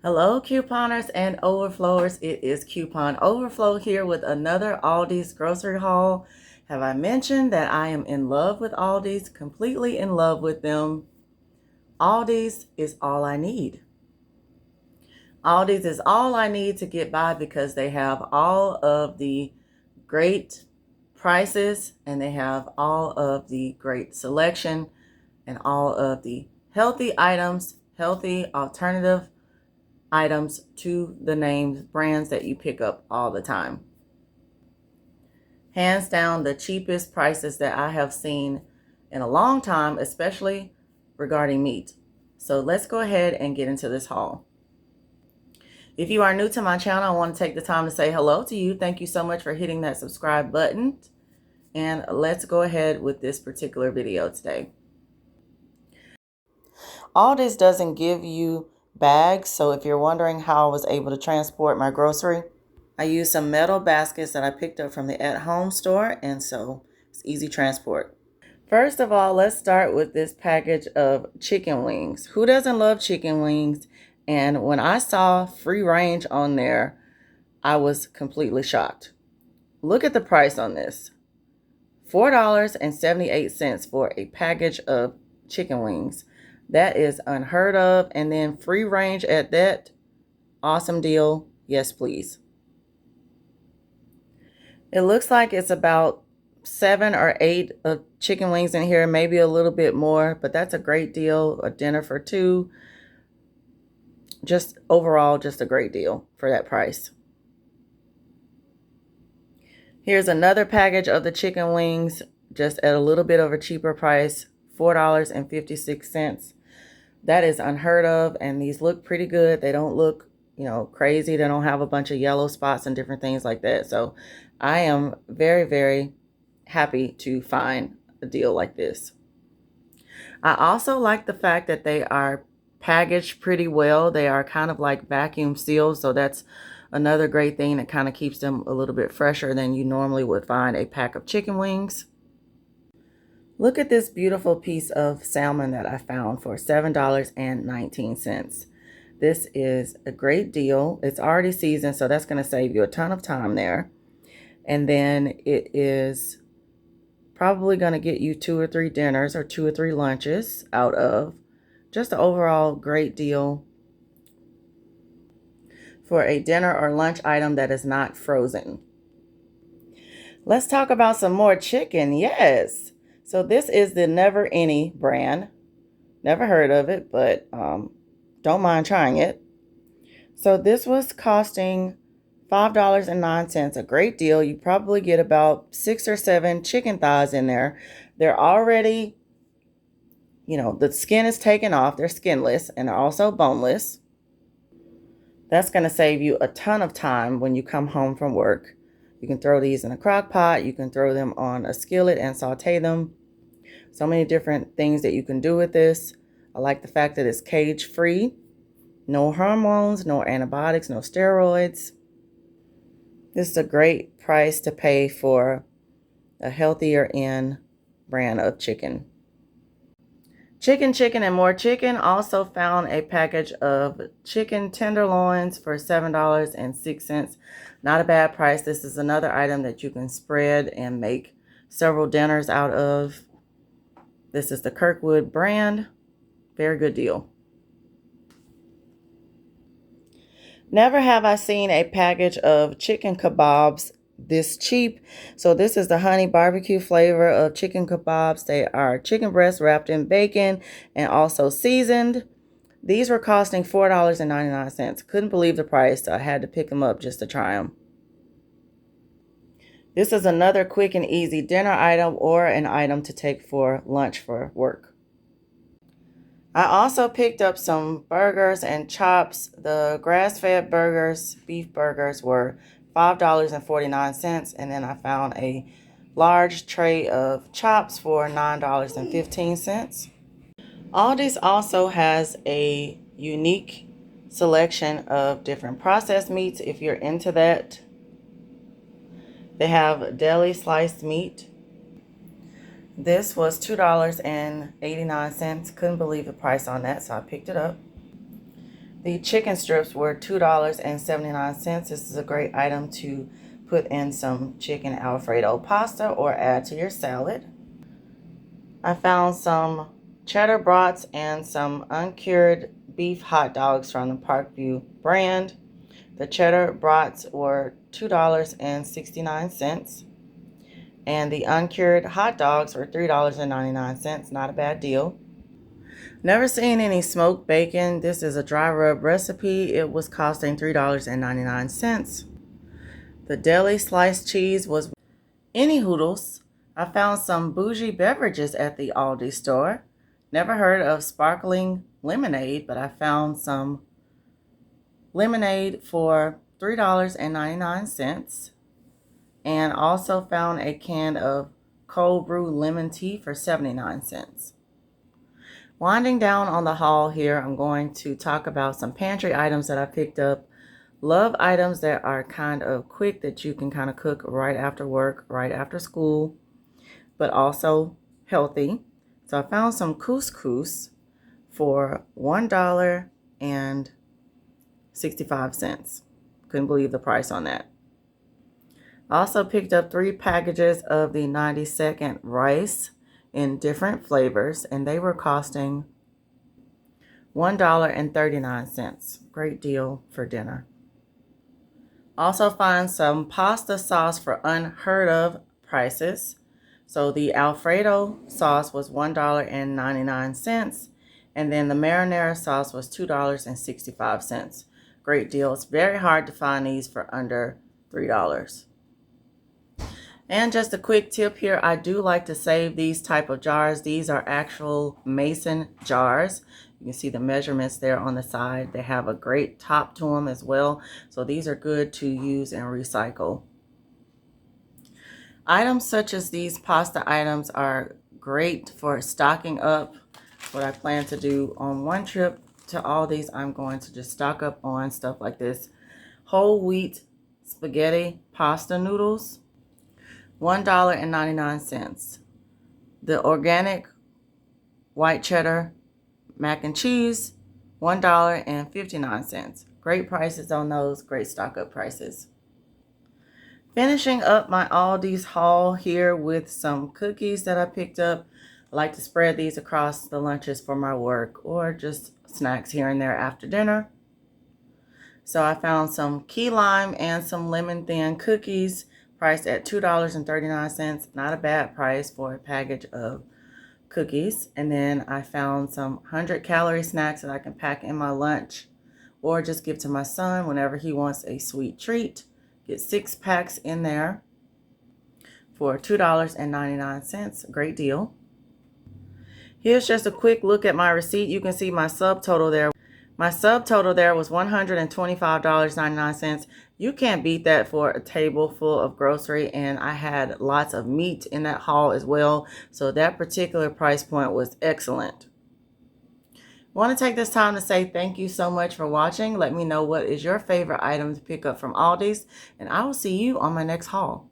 Hello, couponers and overflowers. It is Coupon Overflow here with another Aldi's grocery haul. Have I mentioned that I am in love with Aldi's? Completely in love with them. Aldi's is all I need. Aldi's is all I need to get by because they have all of the great prices and they have all of the great selection and all of the healthy items, healthy alternative items to the named brands that you pick up all the time. Hands down, the cheapest prices that I have seen in a long time, especially regarding meat. So let's go ahead and get into this haul. If you are new to my channel, I want to take the time to say hello to you. Thank you so much for hitting that subscribe button. And let's go ahead with this particular video today. Aldi's doesn't give you bags, so if you're wondering how I was able to transport my grocery, I used some metal baskets that I picked up from the at-home store, and so it's easy transport. First of all, let's start with this package of chicken wings. Who doesn't love chicken wings? And when I saw free range on there, I was completely shocked. Look at the price on this. $4.78 for a package of chicken wings. That is unheard of. And then free range at that. Awesome deal. Yes, please. It looks like it's about 7 or 8 of chicken wings in here, maybe a little bit more, but that's a great deal. A dinner for 2. Just overall, just a great deal for that price. Here's another package of the chicken wings, just at a little bit of a cheaper price, $4.56. That is unheard of, and these look pretty good. They don't look, crazy. They don't have a bunch of yellow spots and different things like that. So I am very, very happy to find a deal like this. I also like the fact that they are packaged pretty well. They are kind of like vacuum sealed, so that's another great thing that kind of keeps them a little bit fresher than you normally would find a pack of chicken wings. Look at this beautiful piece of salmon that I found for $7.19. This is a great deal. It's already seasoned, so that's going to save you a ton of time there. And then it is probably going to get you 2 or 3 dinners or 2 or 3 lunches out of. Just an overall great deal for a dinner or lunch item that is not frozen. Let's talk about some more chicken. Yes. So this is the Never Any brand. Never heard of it, but don't mind trying it. So this was costing $5.09, a great deal. You probably get about 6 or 7 chicken thighs in there. They're already, the skin is taken off. They're skinless and they're also boneless. That's going to save you a ton of time when you come home from work. You can throw these in a crock pot. You can throw them on a skillet and saute them. So many different things that you can do with this. I like the fact that it's cage free. No hormones, no antibiotics, no steroids. This is a great price to pay for a healthier in brand of chicken. Chicken, and more chicken. Also found a package of chicken tenderloins for $7.06. Not a bad price. This is another item that you can spread and make several dinners out of. This is the Kirkwood brand. Very good deal. Never have I seen a package of chicken kebabs this cheap. So this is the honey barbecue flavor of chicken kebabs. They are chicken breasts wrapped in bacon and also seasoned. These were costing $4.99. Couldn't believe the price, so I had to pick them up just to try them. This is another quick and easy dinner item or an item to take for lunch for work. I also picked up some burgers and chops. The grass-fed burgers, beef burgers, were $5.49, and then I found a large tray of chops for $9.15. Aldi's also has a unique selection of different processed meats if you're into that. They have deli sliced meat. This was $2.89. Couldn't believe the price on that, so I picked it up. The chicken strips were $2.79. This is a great item to put in some chicken Alfredo pasta or add to your salad. I found some cheddar brats and some uncured beef hot dogs from the Parkview brand. The cheddar brats were $2.69, and the uncured hot dogs were $3.99. Not a bad deal. Never seen any smoked bacon. This is a dry rub recipe. It was costing $3.99. The deli sliced cheese was any hoodles. I found some bougie beverages at the Aldi store. Never heard of sparkling lemonade, but I found some lemonade for $3.99, and also found a can of cold brew lemon tea for 79 cents. Winding down on the haul here, I'm going to talk about some pantry items that I picked up. Love items that are kind of quick, that you can kind of cook right after work, right after school, but also healthy. So I found some couscous for $1.65. Couldn't believe the price on that. I also picked up 3 packages of the 90-second rice in different flavors, and they were costing $1.39. Great deal for dinner. Also find some pasta sauce for unheard of prices. So the Alfredo sauce was $1.99, and then the marinara sauce was $2.65. Great deal. It's very hard to find these for under $3. And just a quick tip here, I do like to save these type of jars. These are actual mason jars. You can see the measurements there on the side. They have a great top to them as well. So these are good to use and recycle. Items such as these pasta items are great for stocking up. What I plan to do on one trip to Aldi's, I'm going to just stock up on stuff like this. Whole wheat spaghetti pasta noodles, $1.99. The organic white cheddar mac and cheese, $1.59. Great prices on those, great stock up prices. Finishing up my Aldi's haul here with some cookies that I picked up. I like to spread these across the lunches for my work, or just snacks here and there after dinner. So I found some key lime and some lemon thin cookies, priced at $2.39. Not a bad price for a package of cookies. And then I found some 100-calorie snacks that I can pack in my lunch, or just give to my son whenever he wants a sweet treat. Get 6 packs in there for $2.99. Great deal. Here's just a quick look at my receipt. You can see my subtotal there. My subtotal there was $125.99. You can't beat that for a table full of grocery, and I had lots of meat in that haul as well. So that particular price point was excellent. I want to take this time to say thank you so much for watching. Let me know what is your favorite item to pick up from Aldi's, and I will see you on my next haul.